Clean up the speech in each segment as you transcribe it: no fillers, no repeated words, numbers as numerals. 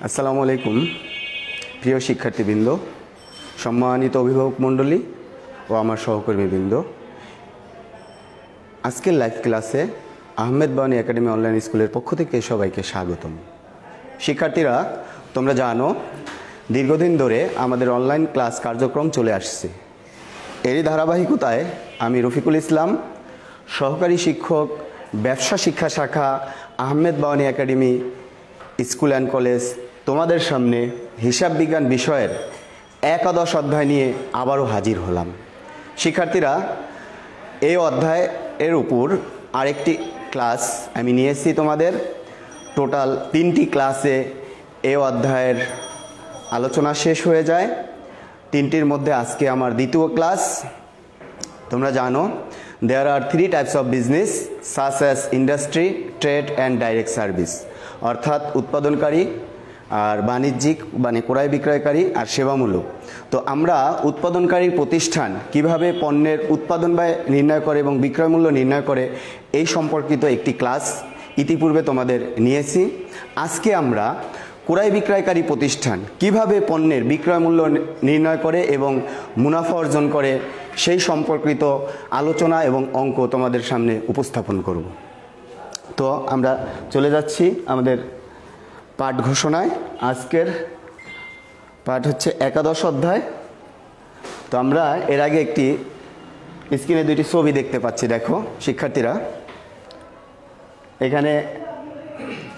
আসসালামু আলাইকুম প্রিয় শিক্ষার্থীবৃন্দ, সম্মানিত অভিভাবক মণ্ডলী ও আমার সহকর্মীবৃন্দ। আজকের লাইভ ক্লাসে আহমেদ বাওয়ানী একাডেমি অনলাইন স্কুলের পক্ষ থেকে সবাইকে স্বাগতম। শিক্ষার্থীরা, তোমরা জানো দীর্ঘদিন ধরে আমাদের অনলাইন ক্লাস কার্যক্রম চলে আসছে। এরই ধারাবাহিকতায় আমি রফিকুল ইসলাম, সহকারী শিক্ষক, ব্যবসা শিক্ষা শাখা, Ahmed Bawani academy school and college, তোমাদের সামনে হিসাব বিজ্ঞান বিষয়ের একাদশ অধ্যায় নিয়ে আবারও হাজির হলাম। শিক্ষার্থীরা, এই অধ্যায়ের উপর আরেকটি ক্লাস আমি নিয়েছি তোমাদের। টোটাল 3টি ক্লাসে এই অধ্যায়ের আলোচনা শেষ হয়ে যায়। 3টির মধ্যে আজকে আমার দ্বিতীয় ক্লাস। তোমরা জানো there are 3 types of business such as industry, trade and direct service, অর্থাৎ উৎপাদনকারী আর বাণিজ্যিক মানে ক্রয় বিক্রয়কারী আর সেবামূলক। তো আমরা উৎপাদনকারী প্রতিষ্ঠান কিভাবে পণ্যের উৎপাদন ব্যয় নির্ণয় করে এবং বিক্রয় মূল্য নির্ণয় করে এই সম্পর্কিত একটি ক্লাস ইতিপূর্বে তোমাদের নিয়েছি। আজকে আমরা ক্রয় বিক্রয়কারী প্রতিষ্ঠান কিভাবে পণ্যের বিক্রয় মূল্য নির্ণয় করে এবং মুনাফা অর্জন করে সেই সম্পর্কিত আলোচনা এবং অঙ্ক তোমাদের সামনে উপস্থাপন করব। তো আমরা চলে যাচ্ছি আমাদের পাঠ ঘোষণায়। আজকের পাঠ হচ্ছে একাদশ অধ্যায়। তো আমরা এর আগে একটি স্ক্রিনে 2টি ছবি দেখতে পাচ্ছি। দেখো শিক্ষার্থীরা, এখানে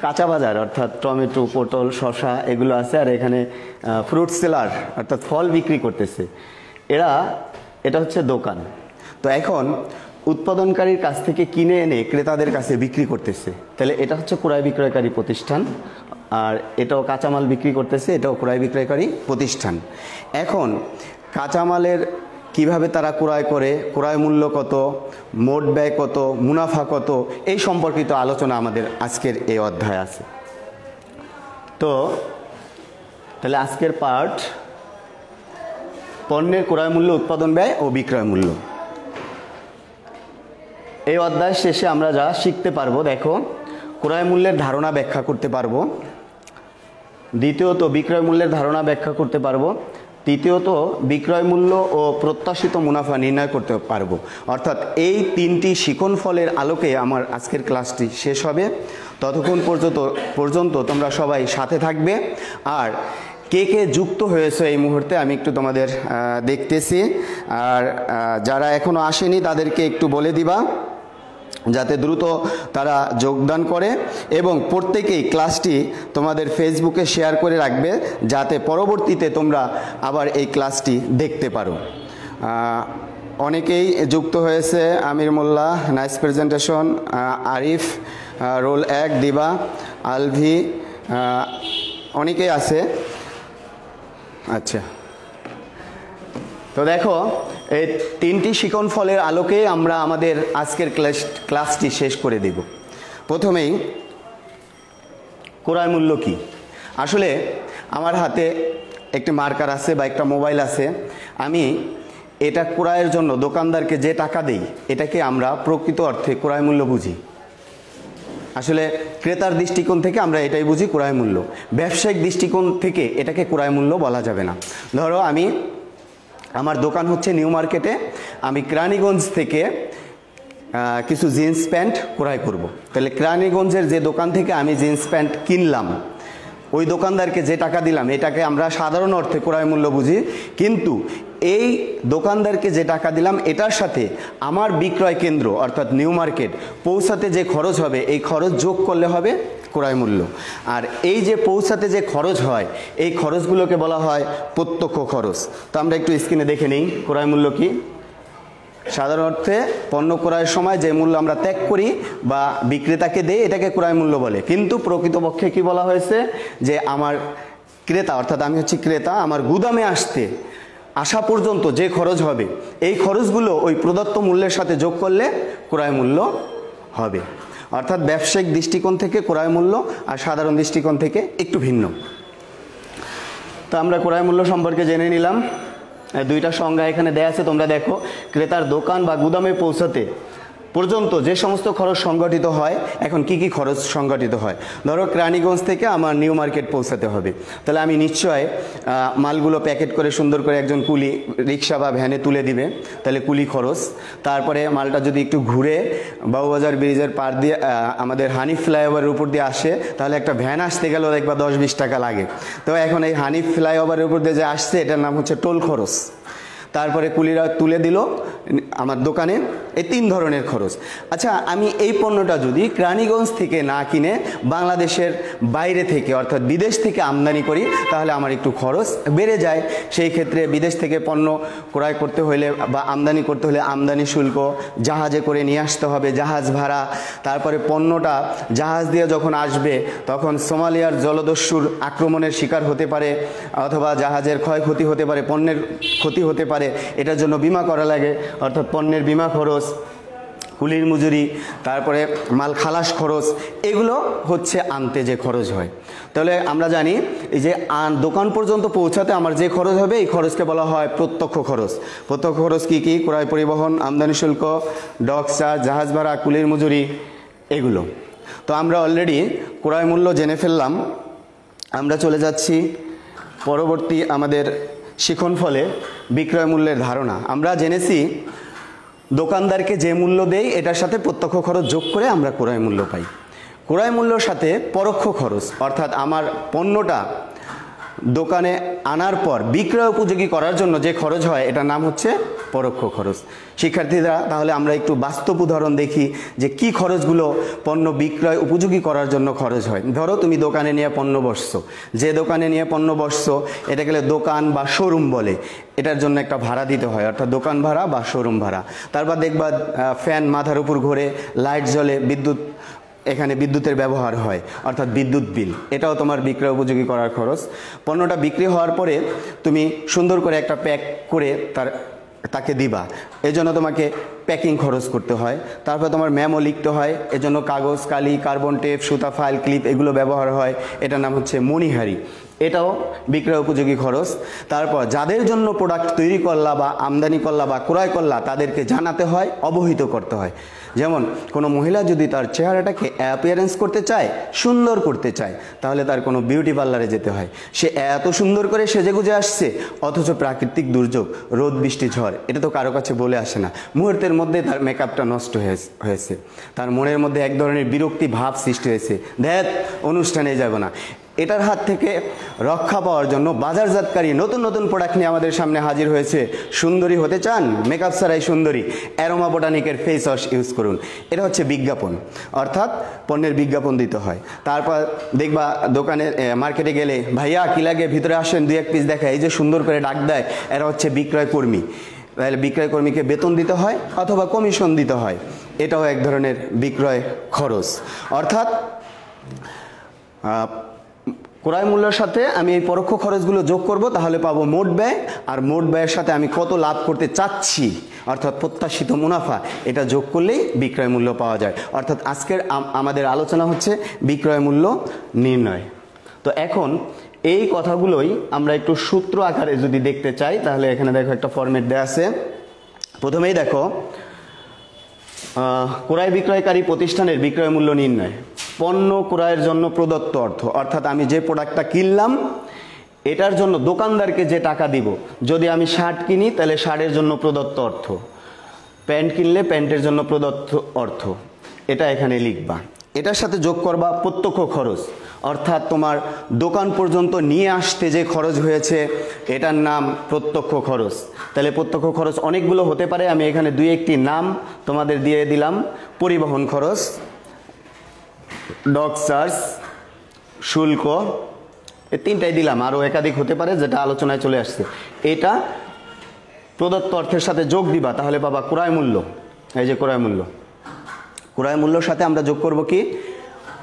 কাঁচা বাজার অর্থাৎ টমেটো, পটল, শসা এগুলো আছে, আর এখানে ফ্রুট সেলার অর্থাৎ ফল বিক্রি করতেছে। এটা হচ্ছে দোকান। তো এখন উৎপাদনকারীর কাছ থেকে কিনে এনে ক্রেতাদের কাছে বিক্রি করতেছে, তাহলে এটা হচ্ছে ক্রয় বিক্রয়কারী প্রতিষ্ঠান। আর এটাও কাঁচামাল বিক্রি করতেছে, এটাও ক্রয় বিক্রয়কারী প্রতিষ্ঠান। এখন কাঁচামালের কিভাবে তারা ক্রয় করে, ক্রয় মূল্য কত, মোট ব্যয় কত, মুনাফা কত, এই সম্পর্কিত আলোচনা আমাদের আজকের এই অধ্যায়ে আছে। তো তাহলে আজকের পাঠ পণ্যের ক্রয় মূল্য, উৎপাদন ব্যয় ও বিক্রয় মূল্য। এই অধ্যায় শেষে আমরা যা শিখতে পারবো, দেখো ক্রয় মূল্যের ধারণা ব্যাখ্যা করতে পারবো, দ্বিতীয়ত বিক্রয় মূল্যের ধারণা ব্যাখ্যা করতে পারবো, তৃতীয়ত বিক্রয় মূল্য ও প্রত্যাশিত মুনাফা নির্ণয় করতে পারবো। অর্থাৎ এই 3টি শিখন ফলের আলোকে আমার আজকের ক্লাসটি শেষ হবে। ততক্ষণ পর্যন্ত তোমরা সবাই সাথে থাকবে। আর কে কে যুক্ত হয়েছে এই মুহূর্তে আমি একটু তোমাদের দেখতেছি। আর যারা এখনও আসেনি তাদেরকে একটু বলে দিবা যাতে দ্রুত তারা যোগদান করে, এবং প্রত্যেকেই ক্লাসটি তোমাদের ফেসবুকে শেয়ার করে রাখবে যাতে পরবর্তীতে তোমরা আবার এই ক্লাসটি দেখতে পারো। অনেকেই যুক্ত হয়েছে। আমির মোল্লা, নাইস প্রেজেন্টেশন, আরিফ, রোল 1, দিবা, আলভি, অনেকেই আছে। আচ্ছা, তো দেখো এই 3টি শিখন ফলের আলোকে আমরা আমাদের আজকের ক্লাসটি শেষ করে দেব। প্রথমেই ক্রয় মূল্য কি? আসলে আমার হাতে একটি মার্কার আছে বা একটা মোবাইল আছে। আমি এটা ক্রয়ের জন্য দোকানদারকে যে টাকা দেই এটাকে আমরা প্রকৃত অর্থে ক্রয় মূল্য বুঝি। আসলে ক্রেতার দৃষ্টিকোণ থেকে আমরা এটাই বুঝি ক্রয় মূল্য। ব্যবসায়িক দৃষ্টিকোণ থেকে এটাকে ক্রয় মূল্য বলা যাবে না। ধরো আমার দোকান হচ্ছে নিউ মার্কেটে, আমি কেরানীগঞ্জ থেকে কিছু জিন্স প্যান্ট ক্রয় করব। তাহলে কেরানীগঞ্জের যে দোকান থেকে আমি জিন্স প্যান্ট কিনলাম, ওই দোকানদারকে যে টাকা দিলাম এটাকে আমরা সাধারণ অর্থে ক্রয় মূল্য বুঝি। কিন্তু এই দোকানদারকে যে টাকা দিলাম এটার সাথে আমার বিক্রয় কেন্দ্র অর্থাৎ নিউ মার্কেট পৌঁছাতে যে খরচ হবে এই খরচ যোগ করলে হবে ক্রয় মূল্য। আর এই যে পৌঁছাতে যে খরচ হয় এই খরচগুলোকে বলা হয় প্রত্যক্ষ খরচ। তো আমরা একটু স্ক্রিনে দেখে নিই ক্রয় মূল্য কি। সাধারণ অর্থে পণ্য ক্রয়ের সময় যে মূল্য আমরা ত্যাগ করি বা বিক্রেতাকে দেই এটাকে ক্রয় মূল্য বলে। কিন্তু প্রকৃতপক্ষে কি বলা হয়েছে যে আমার ক্রেতা অর্থাৎ আমি হচ্ছি ক্রেতা, আমার গুদামে আসা পর্যন্ত যে খরচ হবে এই খরচগুলো ওই প্রদত্ত মূল্যের সাথে যোগ করলে ক্রয় মূল্য হবে। অর্থাৎ ব্যবসায়িক দৃষ্টিকোণ থেকে ক্রয় মূল্য আর সাধারণ দৃষ্টিকোণ থেকে একটু ভিন্ন। তো আমরা ক্রয় মূল্য সম্পর্কে জেনে নিলাম। 2টা সংজ্ঞা এখানে দেয়া আছে, তোমরা দেখো। ক্রেতার দোকান বা গুদামে পৌঁছাতে পর্যন্ত যে সমস্ত খরচ সংগঠিত হয়, এখন কি কি খরচ সংগঠিত হয়? ধরো কেরানীগঞ্জ থেকে আমার নিউ মার্কেট পৌঁছাতে হবে, তাহলে আমি নিশ্চয় মালগুলো প্যাকেট করে সুন্দর করে একজন কুলি রিক্সা বা ভ্যানে তুলে দিবে, তাহলে কুলি খরচ। তারপরে মালটা যদি একটু ঘুরে বাবুবাজার ব্রিজের পার দিয়ে আমাদের হানিফ ফ্লাইওভারের উপর দিয়ে আসে, তাহলে একটা ভ্যান আসতে গেলেও দেখবা 10-20 টাকা লাগে। তো এখন এই হানিফ ফ্লাইওভারের উপর দিয়ে যে আসছে, এটার নাম হচ্ছে টোল খরচ। তারপরে কুলিরা তুলে দিল আমার দোকানে, এই 3 ধরনের খরচ। আচ্ছা, আমি এই পণ্যটা যদি কেরানীগঞ্জ থেকে না কিনে বাংলাদেশের বাইরে থেকে অর্থাৎ বিদেশ থেকে আমদানি করি, তাহলে আমার একটু খরচ বেড়ে যায়। সেই ক্ষেত্রে বিদেশ থেকে পণ্য ক্রয় করতে হলে বা আমদানি করতে হলে আমদানি শুল্ক, জাহাজে করে নিয়ে আসতে হবে, জাহাজ ভাড়া। তারপরে পণ্যটা জাহাজ দিয়ে যখন আসবে তখন সোমালিয়ার জলদস্যুর আক্রমণের শিকার হতে পারে, অথবা জাহাজের ক্ষয়ক্ষতি হতে পারে, পণ্যের ক্ষতি হতে পারে, এটার জন্য বিমা করা লাগে, অর্থাৎ পণ্যের বিমা খরচ, কুলির মজুরি, তারপরে মাল খালাস খরচ, এগুলো হচ্ছে আনতে যে খরচ হয়। তাহলে আমরা জানি এই যে দোকান পর্যন্ত পৌঁছাতে আমার যে খরচ হবে, এই খরচকে বলা হয় প্রত্যক্ষ খরচ। প্রত্যক্ষ খরচ কি কি? ক্রয়, পরিবহন, আমদানি শুল্ক, ডক চার্জ, জাহাজ ভাড়া, কুলির মজুরি, এগুলো। তো আমরা অলরেডি ক্রয় মূল্য জেনে ফেললাম। আমরা চলে যাচ্ছি পরবর্তী আমাদের শিখন ফলে বিক্রয় মূল্যের ধারণা। আমরা জেনেছি দোকানদারকে যে মূল্য দেই, এটার সাথে প্রত্যক্ষ খরচ যোগ করে আমরা ক্রয় মূল্য পাই। ক্রয় মূল্যর সাথে পরোক্ষ খরচ, অর্থাৎ আমার পণ্যটা দোকানে আনার পর বিক্রয় উপযোগী করার জন্য যে খরচ হয়, এটার নাম হচ্ছে পরোক্ষ খরচ। শিক্ষার্থীরা, তাহলে আমরা একটু বাস্তব উদাহরণ দেখি যে কি খরচগুলো পণ্য বিক্রয় উপযোগী করার জন্য খরচ হয়। ধরো তুমি দোকানে নিয়ে পণ্য বসছো, যে দোকানে নিয়ে পণ্য বসছো এটা গেলে দোকান বা শোরুম বলে, এটার জন্য একটা ভাড়া দিতে হয়, অর্থাৎ দোকান ভাড়া বা শোরুম ভাড়া। তারপর দেখবা ফ্যান মাথার উপর ঘোরে, লাইট জ্বলে, এখানে বিদ্যুতের ব্যবহার হয়, অর্থাৎ বিদ্যুৎ বিল, এটাও তোমার বিক্রয় উপযোগী করার খরচ। পণ্যটা বিক্রি হওয়ার পরে তুমি সুন্দর করে একটা প্যাক করে তাকে দিবা, এজন্য তোমাকে প্যাকিং খরচ করতে হয়। তারপর তোমার মেমো লিখতে হয়, এজন্য কাগজ, কালি, কার্বন টেপ, সুতা, ফাইল, ক্লিপ এগুলো ব্যবহার হয়, এটার নাম হচ্ছে মণিহারি, এটাও বিক্রয় উপযোগী খরচ। তারপর যাদের জন্য প্রোডাক্ট তৈরি করলা বা আমদানি করলা বা ক্রয় করলা, তাদেরকে জানাতে হয়, অবহিত করতে হয়। যেমন কোনো মহিলা যদি তার চেহারাটাকে অ্যাপিয়ারেন্স করতে চায়, সুন্দর করতে চায়, তাহলে তার কোনো বিউটি পার্লারে যেতে হয়। সে এত সুন্দর করে সেজেগুজে আসছে, অথচ প্রাকৃতিক দুর্যোগ, রোদ, বৃষ্টি, ঝড়, এটা তো কারো কাছে বলে আসে না, মুহূর্তের মধ্যে তার মেকআপটা নষ্ট হয়েছে, তার মনের মধ্যে এক ধরনের বিরক্তি ভাব সৃষ্টি হয়েছে, ধ্যাত অনুষ্ঠানে যাব না। এটার হাত থেকে রক্ষা পাওয়ার জন্য বাজারজাতকারী নতুন নতুন প্রোডাক্ট নিয়ে আমাদের সামনে হাজির হয়েছে। সুন্দরী হতে চান, মেকআপ ছাড়াই সুন্দরী, অ্যারোমা বোটানিকের ফেস ওয়াশ ইউজ করুন। এটা হচ্ছে বিজ্ঞাপন, অর্থাৎ পণ্যের বিজ্ঞাপন দিতে হয়। তারপর দেখবা দোকানে মার্কেটে গেলে, ভাইয়া কি লাগে, ভিতরে আসেন, 2-1 পিস দেখা, এই যে সুন্দর করে ডাক দেয়, এরা হচ্ছে বিক্রয় কর্মী। তাহলে বিক্রয় কর্মীকে বেতন দিতে হয় অথবা কমিশন দিতে হয়, এটাও এক ধরনের বিক্রয় খরচ। অর্থাৎ ক্রয় মূল্যের সাথে আমি এই পরোক্ষ খরচগুলো যোগ করব, তাহলে পাবো মোট ব্যয়। আর মোট ব্যয়ের সাথে আমি কত লাভ করতে চাচ্ছি, অর্থাৎ প্রত্যাশিত মুনাফা, এটা যোগ করলেই বিক্রয় মূল্য পাওয়া যায়। অর্থাৎ আজকের আমাদের আলোচনা হচ্ছে বিক্রয় মূল্য নির্ণয়। তো এখন এই কথাগুলোই আমরা একটু সূত্র আকারে যদি দেখতে চাই, তাহলে এখানে দেখো একটা ফরম্যাট দেওয়া আছে। প্রথমেই দেখো ক্রয় বিক্রয়কারী প্রতিষ্ঠানের বিক্রয় মূল্য নির্ণয়। পণ্য ক্রয়ের জন্য প্রদত্ত অর্থ, অর্থাৎ আমি যে প্রোডাক্টটা কিনলাম এটার জন্য দোকানদারকে যে টাকা দিব, যদি আমি শার্ট কিনি তাহলে শার্টের জন্য প্রদত্ত অর্থ, প্যান্ট কিনলে প্যান্টের জন্য প্রদত্ত অর্থ, এটা এখানে লিখবা। এটার সাথে যোগ করবা প্রত্যক্ষ খরচ, অর্থাৎ তোমার দোকান পর্যন্ত নিয়ে আসতে যে খরচ হয়েছে, এটার নাম প্রত্যক্ষ খরচ। তাহলে প্রত্যক্ষ খরচ অনেকগুলো হতে পারে, আমি এখানে 2-1টি নাম তোমাদের দিয়ে দিলাম। পরিবহন খরচ, ডক চার্জ, শুল্ক, এই 3টাই দিলাম, আরও একাধিক হতে পারে যেটা আলোচনায় চলে আসছে। এটা প্রদত্ত অর্থের সাথে যোগ দিবা, তাহলে পাবা ক্রয় মূল্য। এই যে ক্রয় মূল্য, ক্রয় মূল্যর সাথে আমরা যোগ করব কি,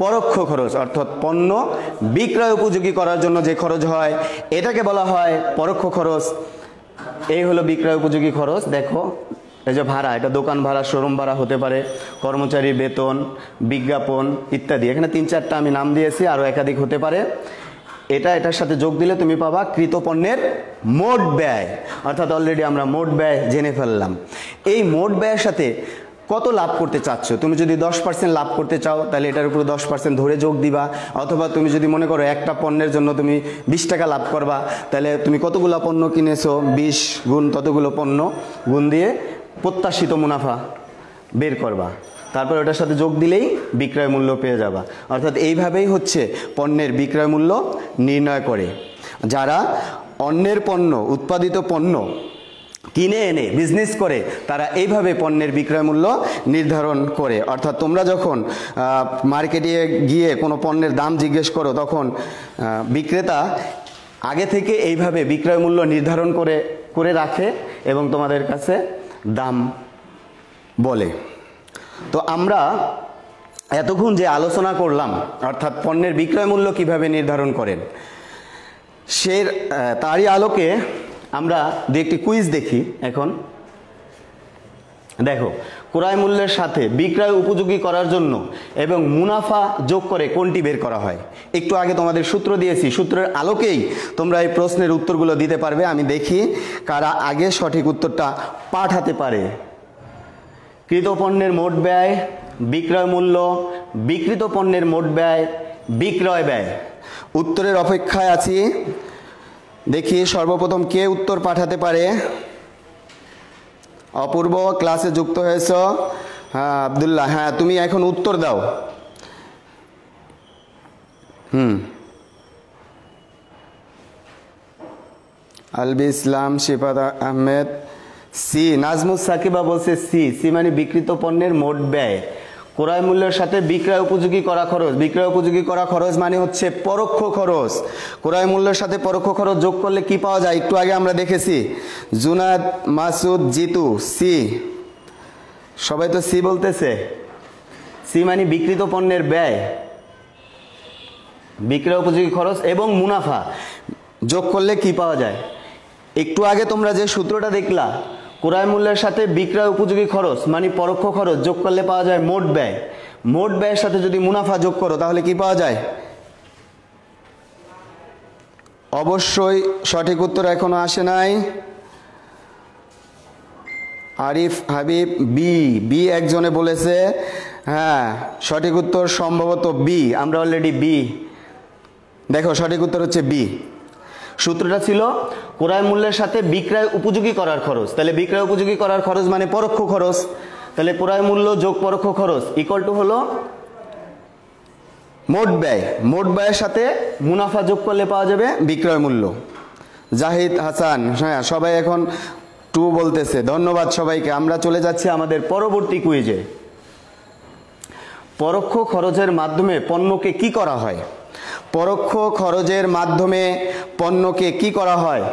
পরোক্ষ খরচ, অর্থাৎ পণ্য বিক্রয় উপযোগী করার জন্য যে খরচ হয় এটাকে বলা হয় পরোক্ষ খরচ। এই হলো বিক্রয় উপযোগী খরচ। দেখো এই যে ভাড়া, এটা দোকান ভাড়া, শোরুম ভাড়া হতে পারে, কর্মচারীর বেতন, বিজ্ঞাপন ইত্যাদি। এখানে 3-4টা আমি নাম দিয়েছি, আরও একাধিক হতে পারে। এটার সাথে যোগ দিলে তুমি পাবা কৃত পণ্যের মোট ব্যয়, অর্থাৎ অলরেডি আমরা মোট ব্যয় জেনে ফেললাম। এই মোট ব্যয়ের সাথে কত লাভ করতে চাচ্ছ। তুমি যদি 10% লাভ করতে চাও তাহলে এটার উপর 10% ধরে যোগ দিবা, অথবা তুমি যদি মনে করো একটা পণ্যের জন্য তুমি 20 টাকা লাভ করবা, তাহলে তুমি কতগুলো পণ্য কিনেছো 20 গুণ ততগুলো পণ্য গুণ দিয়ে প্রত্যাশিত মুনাফা বের করবা, তারপর ওটার সাথে যোগ দিলেই বিক্রয় মূল্য পেয়ে যাবা। অর্থাৎ এইভাবেই হচ্ছে পণ্যের বিক্রয় মূল্য নির্ণয় করে। যারা অন্যের পণ্য, উৎপাদিত পণ্য কিনে এনে বিজনেস করে তারা এইভাবে পণ্যের বিক্রয় মূল্য নির্ধারণ করে। অর্থাৎ তোমরা যখন মার্কেটে গিয়ে কোনো পণ্যের দাম জিজ্ঞেস করো তখন বিক্রেতা আগে থেকে এইভাবে বিক্রয় মূল্য নির্ধারণ করে রাখে এবং তোমাদের কাছে দাম বলে। তো আমরা এতক্ষণ যে আলোচনা করলাম, অর্থাৎ পণ্যের বিক্রয় মূল্য কিভাবে নির্ধারণ করেন, তারই আলোকে আমরা দু একটি কুইজ দেখি। এখন দেখো, ক্রয় মূল্যের সাথে বিক্রয় উপযোগী করার জন্য এবং মুনাফা যোগ করে কোনটি বের করা হয়। একটু আগে তোমাদের সূত্র দিয়েছি, সূত্রের আলোকেই তোমরা এই প্রশ্নের উত্তরগুলো দিতে পারবে। আমি দেখি কারা আগে সঠিক উত্তরটা পাঠাতে পারে। কৃত পণ্যের মোট ব্যয়, বিক্রয় মূল্য, বিক্রিত পণ্যের মোট ব্যয়, বিক্রয় ব্যয়। উত্তরের অপেক্ষায় আছি। দেখি সর্বপ্রথম কে উত্তর পাঠাতে পারে। অপূর্ব, ক্লাসে যুক্ত হয়েছ। হ্যাঁ আব্দুল্লাহ, হ্যাঁ তুমি এখন উত্তর দাও। আলবি ইসলাম, শিফাত আহমেদ, সি। নাজমুস সাকিবা বলছে সি মানে বিক্রিত পণ্যের মোট ব্যয় ক্রয় মূল্যের সাথে বিক্রয় উপযোগী করা খরচ। বিক্রয় উপযোগী করা খরচ মানে হচ্ছে পরোক্ষ খরচ। ক্রয় মূল্যের সাথে পরোক্ষ খরচ যোগ করলে কি পাওয়া যায় একটু আগে আমরা দেখেছি। জুনাদ, মাসুদ, জিতু, সি। সবাই তো সি বলতেছে। সি মানে বিক্রিত পণ্যের ব্যয়, বিক্রয় উপযোগী খরচ এবং মুনাফা যোগ করলে কি পাওয়া যায়। একটু আগে তোমরা যে সূত্রটা দেখলা, ক্রয় মূল্যের সাথে বিক্রয় উপযোগী খরচ মানে পরোক্ষ খরচ যোগ করলে পাওয়া যায় মোট ব্যয়। মোট ব্যয়ের সাথে যদি মুনাফা যোগ করো তাহলে কি পাওয়া যায়। অবশ্যই সঠিক উত্তর এখনো আসে নাই। আরিফ হাবিব, বি একজনে বলেছে। হ্যাঁ সঠিক উত্তর সম্ভবত বি। আমরা অলরেডি বি। দেখো সঠিক উত্তর হচ্ছে বি। সূত্রটা ছিল ক্রয় মূল্যের সাথে বিক্রয় উপযোগী করার খরচ। তাহলে বিক্রয় উপযোগী করার খরচ মানে পরোক্ষ খরচ। তাহলে ক্রয় মূল্য যোগ পরোক্ষ খরচ ইকুয়াল টু হলো মোট ব্যয়। মোট ব্যয়ের সাথে মুনাফা যোগ করলে পাওয়া যাবে বিক্রয় মূল্য। জাহিদ হাসান, হ্যাঁ সবাই এখন 2 বলতেছে। ধন্যবাদ সবাইকে। আমরা চলে যাচ্ছি আমাদের পরবর্তী কুইজে। পরোক্ষ খরচের মাধ্যমে পণ্যকে কি করা হয়। পরোক্ষ খরচের মাধ্যমে পণ্যকে কি করা হয়।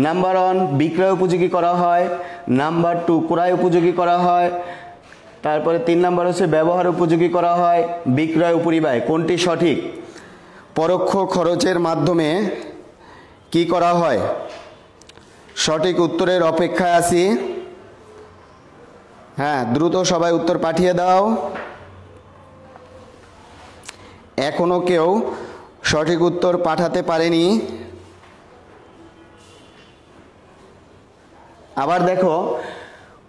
নাম্বার 1 বিক্রয় উপযোগী করা হয়, নাম্বার 2 ক্রয় উপযোগী করা হয়, তারপরে 3 নাম্বার হচ্ছে ব্যবহার উপযোগী করা হয়, বিক্রয় উপরিব্যয়। কোনটি সঠিক। পরোক্ষ খরচের মাধ্যমে কি করা হয়। সঠিক উত্তরের অপেক্ষায় আছি। হ্যাঁ দ্রুত সবাই উত্তর পাঠিয়ে দাও। এখনো কেউ সঠিক উত্তর পাঠাতে পারেনি। আবার দেখো,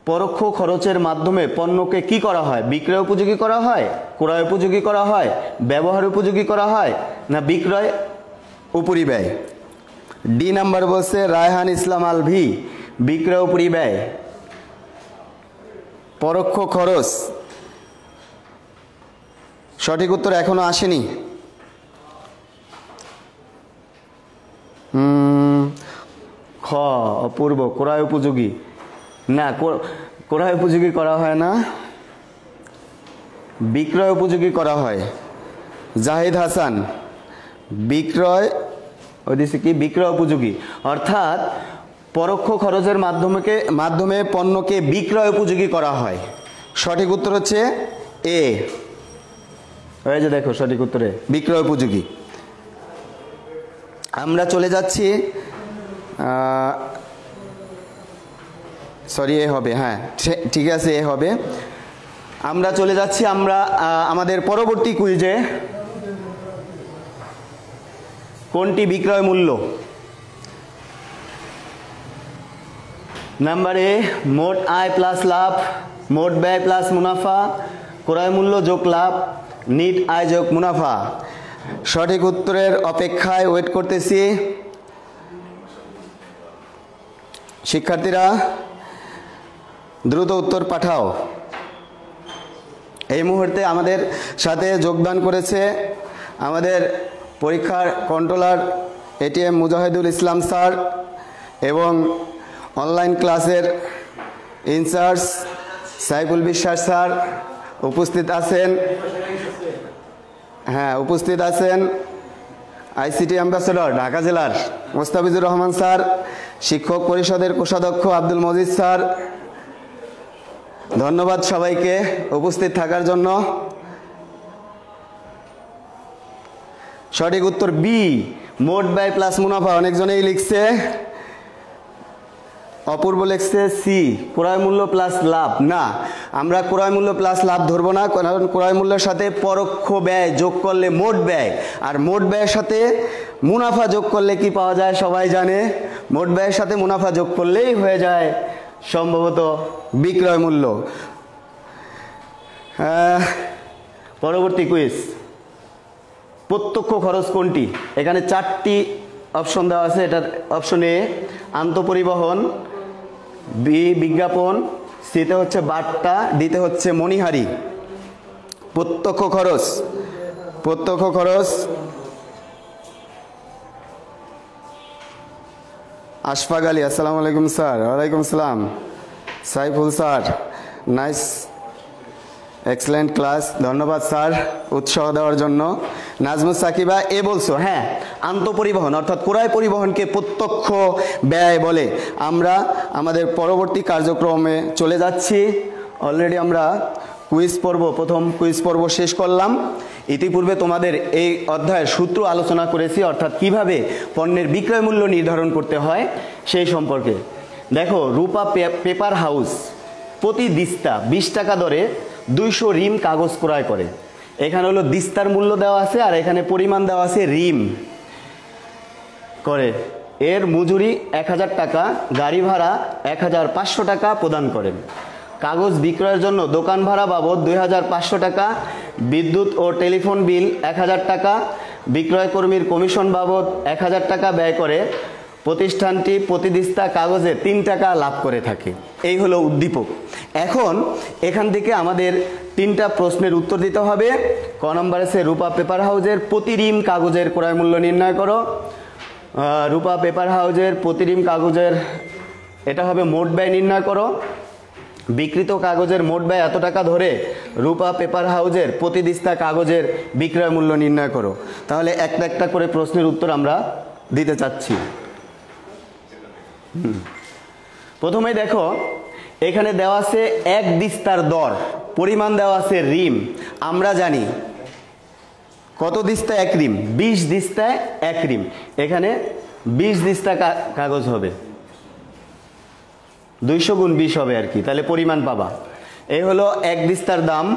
পরোক্ষ খরচের মাধ্যমে পণ্যকে কি করা হয়। বিক্রয় উপযোগী করা হয়, ক্রয় উপযোগী করা হয়, ব্যবহার উপযোগী করা হয়, না বিক্রয় উপরিব্যয়। ডি নাম্বার বলছে রায়হান ইসলাম আলভি, বিক্রয় উপরিব্যয়। পরোক্ষ খরচ সঠিক উত্তর এখনো আসেনি। খ অপূর্ব, ক্রয় উপযোগী। না, ক্রয় উপযোগী করা হয় না, বিক্রয় উপযোগী করা হয়। জাহিদ হাসান, বিক্রয় ওইদিকে কি বিক্রয় উপযোগী। অর্থাৎ পরোক্ষ খরচের মাধ্যমে পণ্যকে বিক্রয় উপযোগী করা হয়। সঠিক উত্তর হচ্ছে এ। এই যে দেখো সঠিক উত্তরে বিক্রয় উপযোগী। আমরা চলে যাচ্ছি, সরি এ হবে, হ্যাঁ ঠিক আছে এ হবে। আমরা চলে যাচ্ছি আমাদের পরবর্তী কুইজে। কোনটি বিক্রয় মূল্য। নাম্বার এ মোট আয় প্লাস লাভ, মোট ব্যয় প্লাস মুনাফা, ক্রয় মূল্য যোগ লাভ, নিট আয় যোগ মুনাফা। সঠিক উত্তরের অপেক্ষায় ওয়েট করতেছি। শিক্ষার্থীরা দ্রুত উত্তর পাঠাও। এই মুহূর্তে আমাদের সাথে যোগদান করেছে আমাদের পরীক্ষার controller ATM Mujahidul Islam sir এবং অনলাইন ক্লাসের ইনচার্জ সাইফুল বিশ্বাস স্যার উপস্থিত আছেন। হ্যাঁ, উপস্থিত আছেন আইসিটি অ্যাম্বাসেডর ঢাকা জেলার মোস্তাফিজুর রহমান স্যার, শিক্ষক পরিষদের কোষাধ্যক্ষ আব্দুল মজিদ স্যার। ধন্যবাদ সবাইকে উপস্থিত থাকার জন্য। সঠিক উত্তর বি, মোট ব্যয় প্লাস মুনাফা। অনেকজনেই লিখছে। অপূর্ব লিখছে সি, ক্রয় মূল্য প্লাস লাভ। না, আমরা ক্রয় মূল্য প্লাস লাভ ধরবো না, কারণ ক্রয় মূল্যের সাথে পরোক্ষ ব্যয় যোগ করলে মোট ব্যয়, আর মোট ব্যয়ের সাথে মুনাফা যোগ করলে কি পাওয়া যায় সবাই জানে। মোট ব্যয়ের সাথে মুনাফা যোগ করলেই হয়ে যায় সম্ভবত বিক্রয় মূল্য। পরবর্তী কুইজ, প্রত্যক্ষ খরচ কোনটি? এখানে 4টি অপশন দেওয়া আছে। এটার অপশন এ আন্তঃপরিবহন, বি বিজ্ঞাপন, সিতে হচ্ছে বার্তা, ডিতে হচ্ছে মণিহারি। প্রত্যক্ষ খরচ, প্রত্যক্ষ খরচ আশফাক আলী, আসসালামু আলাইকুম স্যার। ওয়ালাইকুম আসসালাম। Saiful sir, nice excellent class, ধন্যবাদ স্যার উৎসাহ দেওয়ার জন্য। নাজমুস সাকিবা এ বলছো, হ্যাঁ আন্তঃপরিবহন অর্থাৎ ক্রয় পরিবহনকে প্রত্যক্ষ ব্যয় বলে। আমরা আমাদের পরবর্তী কার্যক্রমে চলে যাচ্ছি। অলরেডি আমরা কুইজ পর্ব, প্রথম কুইজ পর্ব শেষ করলাম। ইতিপূর্বে তোমাদের এই অধ্যায়ের সূত্র আলোচনা করেছি, অর্থাৎ কিভাবে পণ্যের বিক্রয় মূল্য নির্ধারণ করতে হয় সেই সম্পর্কে। দেখো, রূপা পেপার হাউস প্রতি দিস্তা 20 টাকা দরে 200 রিম কাগজ ক্রয় করে। এখানে হলো দিস্তার মূল্য দেওয়া আছে, আর এখানে পরিমাণ দেওয়া আছে রিম করে। এর মজুরি 1000 টাকা, গাড়ি ভাড়া 1500 টাকা প্রদান করেন। কাগজ বিক্রয়ের জন্য দোকান ভাড়া বাবদ 2500 টাকা, বিদ্যুৎ ও টেলিফোন বিল 1000 টাকা, বিক্রয় কর্মীর কমিশন বাবদ 1000 টাকা ব্যয় করে প্রতিষ্ঠানটি প্রতি দিস্তা কাগজে 3 টাকা লাভ করে থাকে। এই হলো উদ্দীপক। এখন এখান থেকে আমাদের 3টা প্রশ্নের উত্তর দিতে হবে। ক নম্বর আছে রূপা পেপার হাউজের প্রতি রিম কাগজের ক্রয় মূল্য নির্ণয় করো। রূপা পেপার হাউজের প্রতি রিম কাগজের, এটা হবে মোট ব্যয় নির্ণয় করো। বিক্রিত কাগজের মোট ব্যয় এত টাকা ধরে রূপা পেপার হাউজের প্রতি দিস্তা কাগজের বিক্রয় মূল্য নির্ণয় করো। তাহলে একটা একটা করে প্রশ্নের উত্তর আমরা দিতে চাচ্ছি। প্রথমে দেখো, এখানে দেওয়া আছে 1 দিস্তার দর, পরিমাণ দেওয়া আছে রিম। আমরা জানি কত দিস্তায় 1 রিম, 20 দিস্তায় 1 রিম। এখানে 20 দিস্তা কাগজ হবে, 200 গুণ 20 হবে আর কি, তাহলে পরিমাণ পাবা। এই হলো 1 দিস্তার দাম,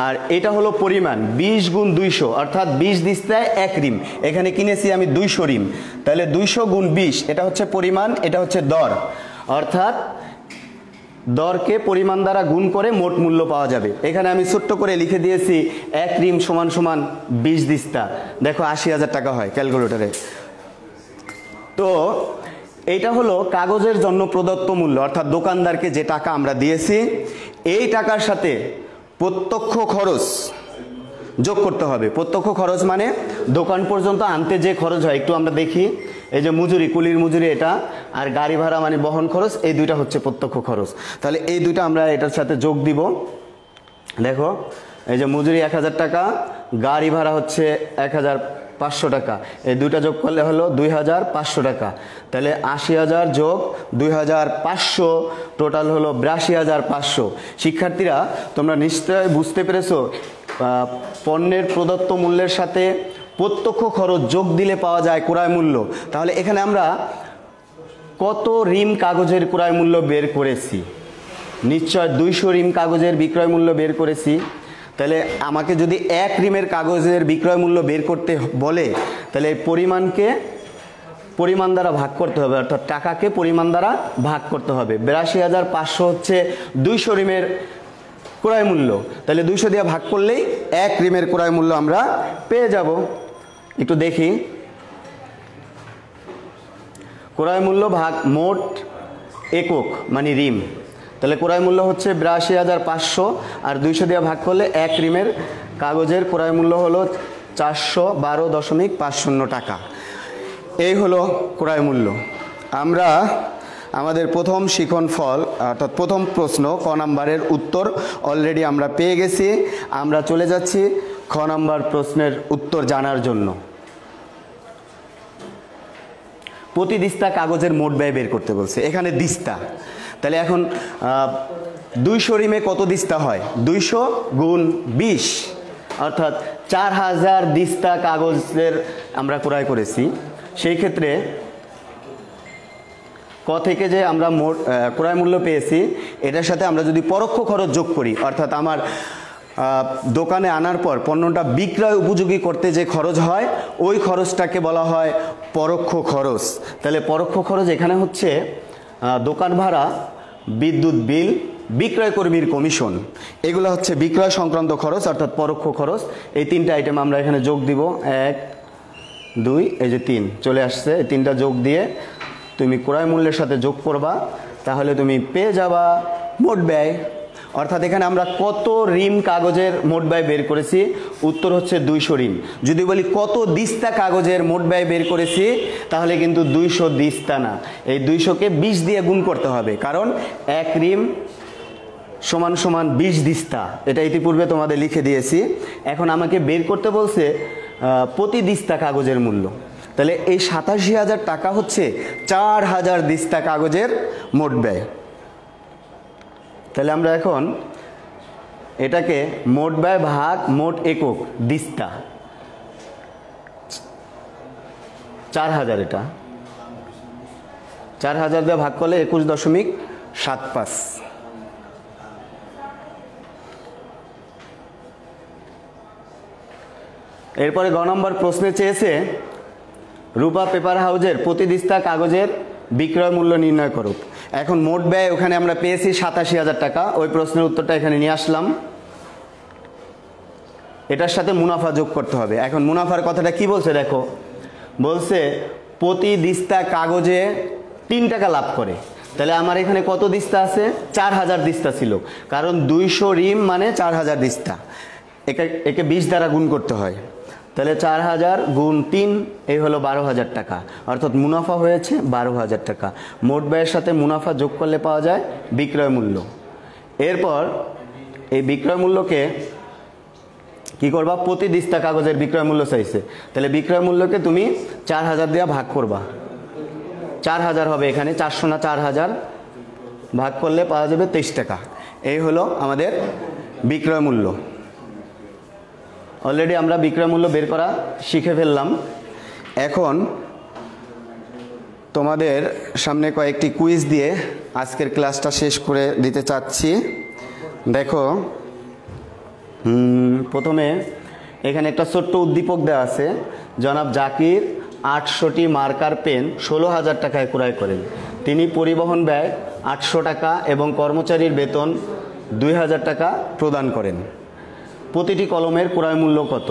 আর এটা হলো পরিমাণ 20 গুণ 200, অর্থাৎ 20 দিস্তায় 1 রিম। এখানে কিনেছি আমি 200 রিম, তাহলে 200 গুণ 20, এটা হচ্ছে পরিমাণ, এটা হচ্ছে দর। অর্থাৎ দরকে পরিমাণ দ্বারা গুণ করে মোট মূল্য পাওয়া যাবে। এখানে আমি ছোট্ট করে লিখে দিয়েছি 1 রিম সমান সমান 20 দিস্তা। দেখো 80,000 টাকা হয় ক্যালকুলেটরে। তো এইটা হলো কাগজের জন্য প্রদত্ত মূল্য, অর্থাৎ দোকানদারকে যে টাকা আমরা দিয়েছি, এই টাকার সাথে প্রত্যক্ষ খরচ যোগ করতে হবে। প্রত্যক্ষ খরচ মানে দোকান পর্যন্ত আনতে যে খরচ হয়, একটু আমরা দেখি। এই যে মজুরি, কুলির মজুরি এটা, আর গাড়ি ভাড়া মানে বহন খরচ, এই দুইটা হচ্ছে প্রত্যক্ষ খরচ। তাহলে এই দুইটা আমরা এটার সাথে যোগ দিব। দেখো, এই যে মজুরি 1000 টাকা, গাড়ি ভাড়া হচ্ছে 1500 টাকা, এই দুইটা যোগ করলে হলো 2500 টাকা। তাহলে 80,000 যোগ 2500, টোটাল হলো 82,500। শিক্ষার্থীরা, তোমরা নিশ্চয়ই বুঝতে পেরেছো পণ্যের প্রদত্ত মূল্যের সাথে প্রত্যক্ষ খরচ যোগ দিলে পাওয়া যায় ক্রয় মূল্য। তাহলে এখানে আমরা কত রিম কাগজের ক্রয় মূল্য বের করেছি? নিশ্চয় 200 রিম কাগজের বিক্রয় মূল্য বের করেছি। তাহলে আমাকে যদি 1 রিমের কাগজের বিক্রয় মূল্য বের করতে বলে, তাহলে পরিমাণকে পরিমাণ দ্বারা ভাগ করতে হবে, অর্থাৎ টাকাকে পরিমাণ দ্বারা ভাগ করতে হবে। 82,500 হচ্ছে 200 রিমের ক্রয় মূল্য, তাহলে 200 দিয়ে ভাগ করলেই 1 রিমের ক্রয় মূল্য আমরা পেয়ে যাব। একটু দেখি, ক্রয় মূল্য ভাগ মোট একক মানে রিম, তাহলে ক্রয় মূল্য হচ্ছে 82,500 আর 200 দিয়ে ভাগ করলে 1 রিমের কাগজের ক্রয় মূল্য হলো 412.50 টাকা। এই হলো ক্রয় মূল্য। আমরা আমাদের প্রথম শিখন ফল অর্থাৎ প্রথম প্রশ্ন ক নাম্বারের উত্তর অলরেডি আমরা পেয়ে গেছি। আমরা চলে যাচ্ছি খ নাম্বার প্রশ্নের উত্তর জানার জন্য। প্রতি দিস্তা কাগজের মোট ব্যয় বের করতে বলছে, এখানে দিস্তা, তাহলে এখন 200 রিমে কত দিস্তা হয়? 200 গুণ 20 অর্থাৎ 4000 দিস্তা কাগজের আমরা ক্রয় করেছি। সেই ক্ষেত্রে ক থেকে যে আমরা মোট ক্রয় মূল্য পেয়েছি, এটার সাথে আমরা যদি পরোক্ষ খরচ যোগ করি, অর্থাৎ আমার দোকানে আনার পর পণ্যটা বিক্রয় উপযোগী করতে যে খরচ হয়, ওই খরচটাকে বলা হয় পরোক্ষ খরচ। তাহলে পরোক্ষ খরচ এখানে হচ্ছে দোকান ভাড়া, বিদ্যুৎ বিল, বিক্রয় কর্মীর কমিশন, এগুলো হচ্ছে বিক্রয় সংক্রান্ত খরচ অর্থাৎ পরোক্ষ খরচ। এই তিনটা আইটেম আমরা এখানে যোগ দিব, 1 2 এই যে 3 চলে আসছে। এই তিনটা যোগ দিয়ে তুমি ক্রয় মূল্যের সাথে যোগ করবা, তাহলে তুমি পেয়ে যাবা মোট ব্যয়। অর্থাৎ এখানে আমরা কত রিম কাগজের মোট ব্যয় বের করেছি, উত্তর হচ্ছে 200 রিম। যদি বলি কত দিস্তা কাগজের মোট ব্যয় বের করেছি, তাহলে কিন্তু 200 দিস্তা না, এই 200কে 20 দিয়ে গুণ করতে হবে, কারণ 1 রিম সমান সমান 20 দিস্তা, এটা ইতিপূর্বে তোমাদের লিখে দিয়েছি। এখন আমাকে বের করতে বলছে প্রতি দিস্তা কাগজের মূল্য, তাহলে এই 87,000 টাকা হচ্ছে 4000 দিস্তা কাগজের মোট ব্যয়। তাহলে আমরা এখন এটাকে মোট ব্যয় ভাগ মোট একক দিস্তা 4000, এটা 4000 দিয়ে ভাগ করলে 21.75। এরপরে গ নম্বর প্রশ্নে চেয়েছে রূপা পেপার হাউজের প্রতি দিস্তা কাগজের বিক্রয় মূল্য নির্ণয় করুক। এখন মোট ব্যয় ওখানে আমরা পেয়েছি 87,000 টাকা, ওই প্রশ্নের উত্তরটা এখানে নিয়ে আসলাম। এটার সাথে মুনাফা যোগ করতে হবে। এখন মুনাফার কথাটা কি বলছে দেখো, বলছে প্রতি দিস্তা কাগজে 3 টাকা লাভ করে। তাহলে আমার এখানে কত দিস্তা আছে? 4000 দিস্তা ছিল, কারণ 200 রিম মানে 4000 দিস্তা, একে 20 দ্বারা গুণ করতে হয়। তাহলে 4000 গুণ 3 এই হলো 12,000 টাকা, অর্থাৎ মুনাফা হয়েছে 12,000 টাকা। মোট ব্যয়ের সাথে মুনাফা যোগ করলে পাওয়া যায় বিক্রয় মূল্য। এরপর এই বিক্রয় মূল্যকে কি করবা? প্রতি দিস্তা কাগজের বিক্রয় মূল্য চাইছে, তাহলে বিক্রয় মূল্যকে তুমি 4000 দিয়ে ভাগ করবা, 4000 হবে এখানে, 400 না 4000 ভাগ করলে পাওয়া যাবে 23 টাকা। এই হলো আমাদের বিক্রয় মূল্য। অলরেডি আমরা বিক্রয় মূল্য বের করা শিখে ফেললাম। এখন তোমাদের সামনে কয়েকটি কুইজ দিয়ে আজকের ক্লাসটা শেষ করে দিতে চাচ্ছি। দেখো, প্রথমে এখানে একটা ছোট্ট উদ্দীপক দেওয়া আছে, জনাব জাকির 800টি মার্কার পেন 16,000 টাকায় ক্রয় করেন। তিনি পরিবহন ব্যয় 800 টাকা এবং কর্মচারীর বেতন 2000 টাকা প্রদান করেন। প্রতিটি কলমের ক্রয় মূল্য কত?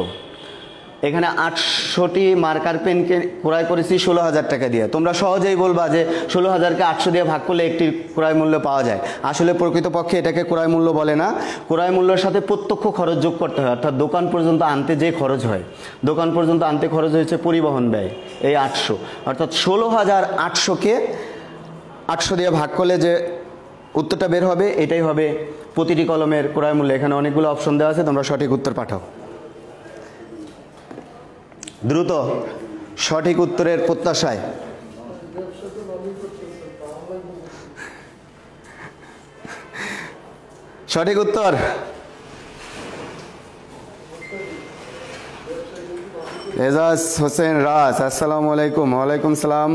এখানে 800টি মার্কার পেনকে ক্রয় করেছি 16,000 টাকা দিয়ে। তোমরা সহজেই বলবা যে 16,000কে 800 দিয়ে ভাগ করলে একটি ক্রয় মূল্য পাওয়া যায়। আসলে প্রকৃতপক্ষে এটাকে ক্রয় মূল্য বলে না, ক্রয় মূল্যের সাথে প্রত্যক্ষ খরচ যোগ করতে হয়, অর্থাৎ দোকান পর্যন্ত আনতে যে খরচ হয়, দোকান পর্যন্ত আনতে খরচ হয়েছে পরিবহন ব্যয় এই 800, অর্থাৎ 16,800কে 800 দিয়ে ভাগ করলে যে উত্তরটা বের হবে এটাই হবে প্রতিটি কলমের ক্রয় মূল্য। এখানে অনেকগুলো অপশন দেওয়া আছে, তোমরা সঠিক উত্তর পাঠাও। দ্রুত সঠিক উত্তরের প্রত্যাশায়। সঠিক উত্তর এজাজ হোসেন রাজ। আসসালামু আলাইকুম। ওয়ালাইকুম সালাম।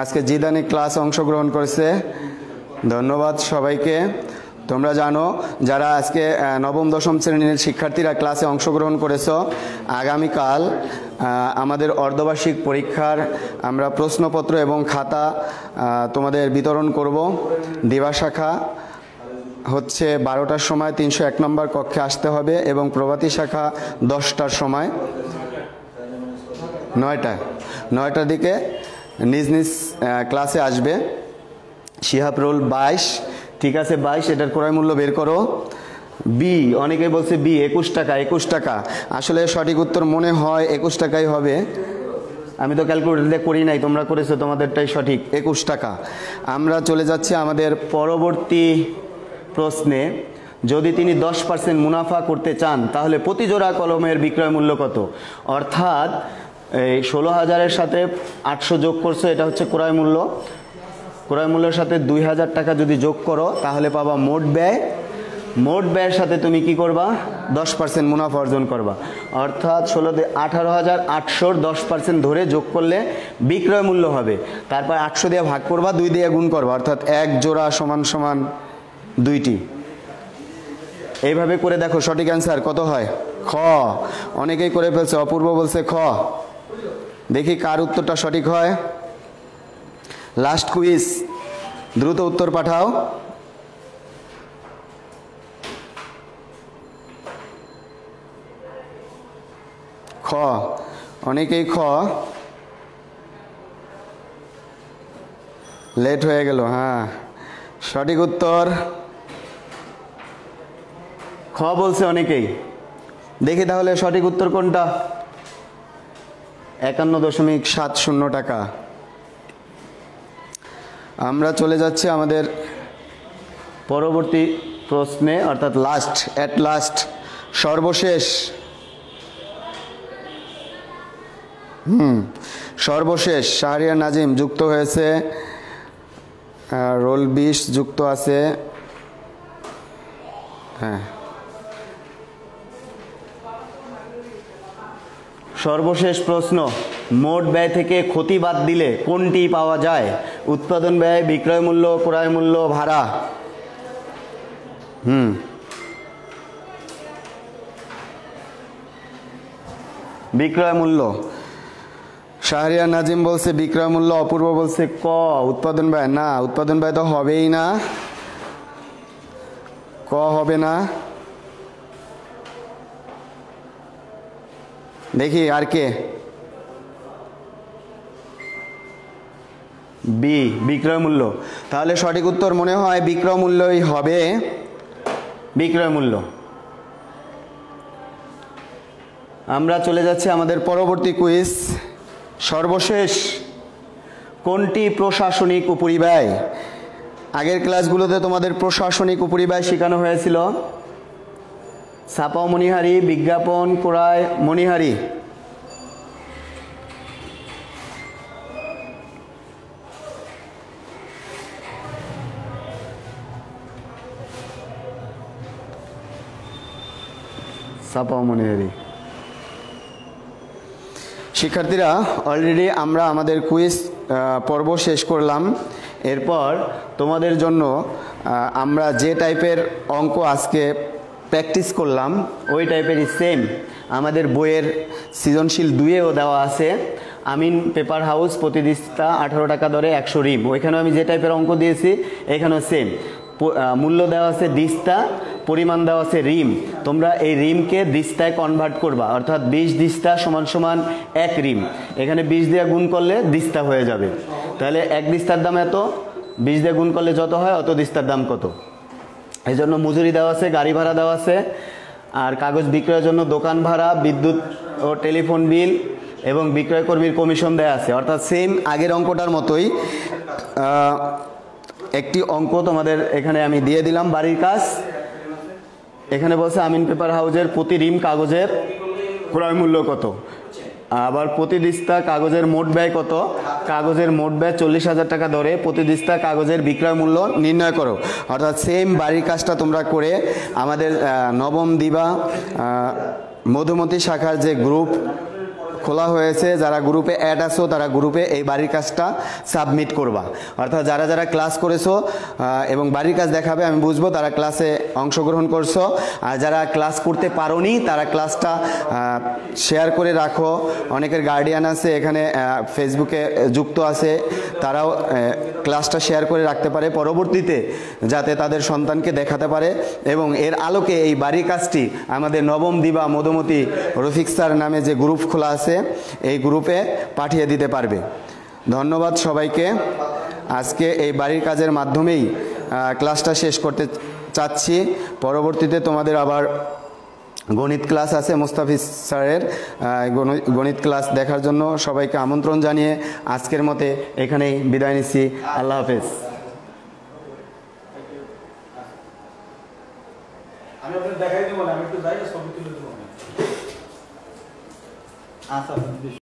আজকে জিদানি ক্লাস অংশগ্রহণ করেছে, ধন্যবাদ সবাইকে। তোমরা জানো যারা আজকে নবম দশম শ্রেণীর শিক্ষার্থীরা ক্লাসে অংশগ্রহণ করেছো, আগামীকাল আমাদের অর্ধবার্ষিক পরীক্ষার আমরা প্রশ্নপত্র এবং খাতা তোমাদের বিতরণ করব। দিবা শাখা হচ্ছে 12টার সময় 301 নম্বর কক্ষে আসতে হবে এবং প্রভাতী শাখা 10টার সময় 9টার দিকে নিজ নিজ ক্লাসে আসবে। শিহাব রোল 22, ঠিক আছে 22, এটার ক্রয় মূল্য বের করো। বি, অনেকে বলছে বি 21 টাকা। 21 টাকা আসলে সঠিক উত্তর মনে হয় 21 টাকাই হবে, আমি তো ক্যালকুলেটর করি নাই, তোমরা করেছো, তোমাদেরটাই সঠিক 21 টাকা। আমরা চলে যাচ্ছি আমাদের পরবর্তী প্রশ্নে। যদি তিনি 10% মুনাফা করতে চান তাহলে প্রতি জোড়া কলমের বিক্রয় মূল্য কত? অর্থাৎ এই 16,000-এর সাথে 800 যোগ করছো, এটা হচ্ছে ক্রয় মূল্য। ক্রয় মূল্যের সাথে 2000 টাকা যদি যোগ করো তাহলে পাবা মোট ব্যয়। মোট ব্যয়ের সাথে তুমি কি করবা? 10% মুনাফা অর্জন করবা। অর্থাৎ 18,800-র 10% ধরে যোগ করলে বিক্রয় মূল্য হবে। তারপর 800 দিয়ে ভাগ করবা, 2 দিয়ে গুণ করবা, অর্থাৎ এক জোড়া সমান সমান 2টি। এইভাবে করে দেখো সঠিক অ্যান্সার কত হয়। খ, অনেকেই করে ফেলছে, অপূর্ব বলছে খ। দেখি কার উত্তরটা সঠিক হয়। লাস্ট কুইজ, দ্রুত উত্তর পাঠাও। খ, অনেকেই খ, লেট হয়ে গেল। হ্যাঁ, সঠিক উত্তর খ বলছে অনেকেই। দেখি তাহলে সঠিক উত্তর কোনটা। 51.70 টাকা। আমরা চলে যাচ্ছি আমাদের পরবর্তী প্রশ্নে, অর্থাৎ লাস্ট সর্বশেষ। সর্বশেষ শাহরিয়ার নাজিম যুক্ত হয়েছে, রোল 20 যুক্ত আছে। হ্যাঁ, সর্বশেষ প্রশ্ন, মোট ব্যয় থেকে ক্ষতি বাদ দিলে কোনটি পাওয়া যায়? উৎপাদন ব্যয়, বিক্রয় মূল্য, ক্রয় মূল্য, ভাড়া। বিক্রয় মূল্য। শাহরিয়ার নাজিম বলছে বিক্রয় মূল্য, অপূর্ব বলছে ক উৎপাদন ব্যয়। না, উৎপাদন ব্যয় তো হবেই না, ক হবে না। দেখি আর কে। বি, বিক্রয় মূল্য। তাহলে সঠিক উত্তর মনে হয় বিক্রয় মূল্যই হবে। বিক্রয় মূল্য। আমরা চলে যাচ্ছি আমাদের পরবর্তী কুইজ। সর্বশেষ, কোনটি প্রশাসনিক উপরিব্যয়? আগের ক্লাসগুলোতে তোমাদের প্রশাসনিক উপরিব্যয় শেখানো হয়েছিল। ছাপা মণিহারি, বিজ্ঞাপন, ক্রয় মণিহারি। ছাপা মণিহারি। শিক্ষার্থীরা, অলরেডি আমরা আমাদের কুইজ পর্ব শেষ করলাম। এরপর তোমাদের জন্য আমরা যে টাইপের অঙ্ক আজকে প্র্যাকটিস করলাম ওই টাইপেরই সেম আমাদের বইয়ের সৃজনশীল 2-এও দেওয়া আছে। আমিন পেপার হাউস, প্রতি দিস্তা 18 টাকা দরে 100 রিম। ওইখানেও আমি যে টাইপের অঙ্ক দিয়েছি এখানেও সেম। মূল্য দেওয়া আছে দিস্তা, পরিমাণ দেওয়া আছে রিম। তোমরা এই রিমকে দিস্তায় কনভার্ট করবা, অর্থাৎ 20 দিস্তা সমান সমান 1 রিম। এখানে 20 দিয়ে গুণ করলে দিস্তা হয়ে যাবে। তাহলে 1 দিস্তার দাম এত, 20 দিয়ে গুণ করলে যত হয় অত দিস্তার দাম কত। এই জন্য মজুরি দেওয়া আছে, গাড়ি ভাড়া দেওয়া আছে, আর কাগজ বিক্রয়ের জন্য দোকান ভাড়া, বিদ্যুৎ ও টেলিফোন বিল এবং বিক্রয় কর্মীর কমিশন দেওয়া আছে। অর্থাৎ সেম আগের অঙ্কটার মতোই একটি অঙ্ক তোমাদের এখানে আমি দিয়ে দিলাম বাড়ির কাজ। এখানে বলছে আমিন পেপার হাউসের প্রতি রিম কাগজের ক্রয় মূল্য কত, আবার প্রতি দিস্তা কাগজের মোট ব্যয় কত। কাগজের মোট ব্যয় 40,000 টাকা ধরে প্রতি দিস্তা কাগজের বিক্রয় মূল্য নির্ণয় করো। অর্থাৎ সেম বাড়ির কাজটা তোমরা করে আমাদের নবম দিবা মধুমতি শাখার যে গ্রুপ খোলা হয়েছে, যারা গ্রুপে অ্যাড আছো তারা গ্রুপে এই বাড়ির কাজটা সাবমিট করবা। অর্থাৎ যারা যারা ক্লাস করেছো এবং বাড়ির কাজ দেখাবে, আমি বুঝবো তারা ক্লাসে অংশগ্রহণ করছো। আর যারা ক্লাস করতে পারোনি তারা ক্লাসটা শেয়ার করে রাখো। অনেকের গার্ডিয়ান আছে এখানে ফেসবুকে যুক্ত আছে, তারাও ক্লাসটা শেয়ার করে রাখতে পারে পরবর্তীতে, যাতে তাদের সন্তানকে দেখাতে পারে। এবং এর আলোকে এই বাড়ির কাজটি আমাদের নবম দিবা মধুমতি রফিক স্যার নামে যে গ্রুপ খোলা আছে এই গ্রুপে পাঠিয়ে দিতে পারবে। ধন্যবাদ সবাইকে। আজকে এই বাড়ির কাজের মাধ্যমেই ক্লাসটা শেষ করতে চাচ্ছি। পরবর্তীতে তোমাদের আবার গণিত ক্লাস আছে মোস্তাফিজ স্যারের, গণিত ক্লাস দেখার জন্য সবাইকে আমন্ত্রণ জানিয়ে আজকের মতে এখানেই বিদায় নিচ্ছি। আল্লাহ হাফেজ। আমি আপনাকে দেখাই দেবো না, আমি একটু যাই ছবি তুলে দেবো। আচ্ছা।